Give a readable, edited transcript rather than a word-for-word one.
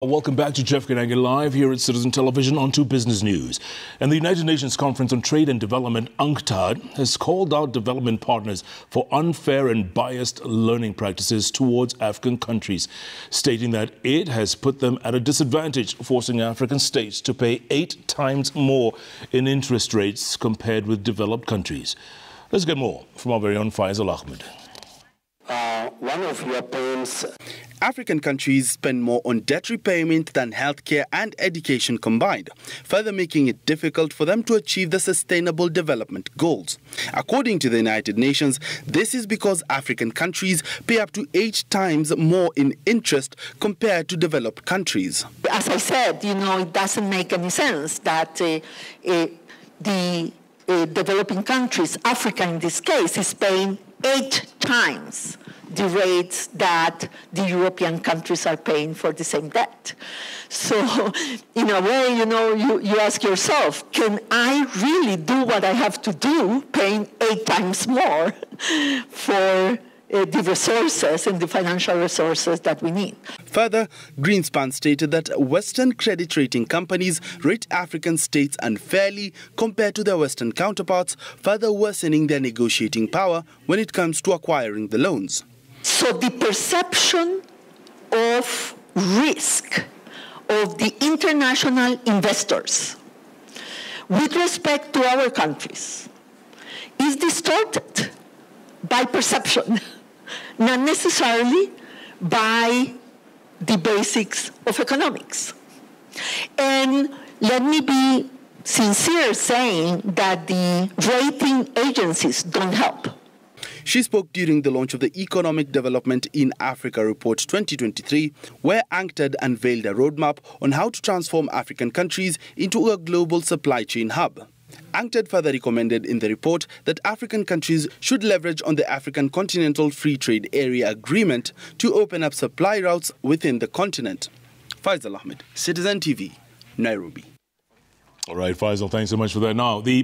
Welcome back to Jeff Kananga Live here at Citizen Television on to Business News. And the United Nations Conference on Trade and Development, UNCTAD, has called out development partners for unfair and biased learning practices towards African countries, stating that it has put them at a disadvantage, forcing African states to pay 8 times more in interest rates compared with developed countries. Let's get more from our very own Faisal Ahmed. One of your points. African countries spend more on debt repayment than healthcare and education combined, further making it difficult for them to achieve the Sustainable Development Goals. According to the United Nations, this is because African countries pay up to 8 times more in interest compared to developed countries. As I said, it doesn't make any sense that the developing countries, Africa in this case, is paying 8 times the rates that the European countries are paying for the same debt. So, in a way, you ask yourself, can I really do what I have to do, paying 8 times more for the resources and the financial resources that we need? Further, Greenspan stated that Western credit rating companies rate African states unfairly compared to their Western counterparts, further worsening their negotiating power when it comes to acquiring the loans. So the perception of risk of the international investors with respect to our countries is distorted by perception, not necessarily by the basics of economics. And let me be sincere saying that the rating agencies don't help. She spoke during the launch of the Economic Development in Africa Report 2023, where UNCTAD unveiled a roadmap on how to transform African countries into a global supply chain hub. UNCTAD further recommended in the report that African countries should leverage on the African Continental Free Trade Area Agreement to open up supply routes within the continent. Faisal Ahmed, Citizen TV, Nairobi. All right, Faisal, thanks so much for that. Now,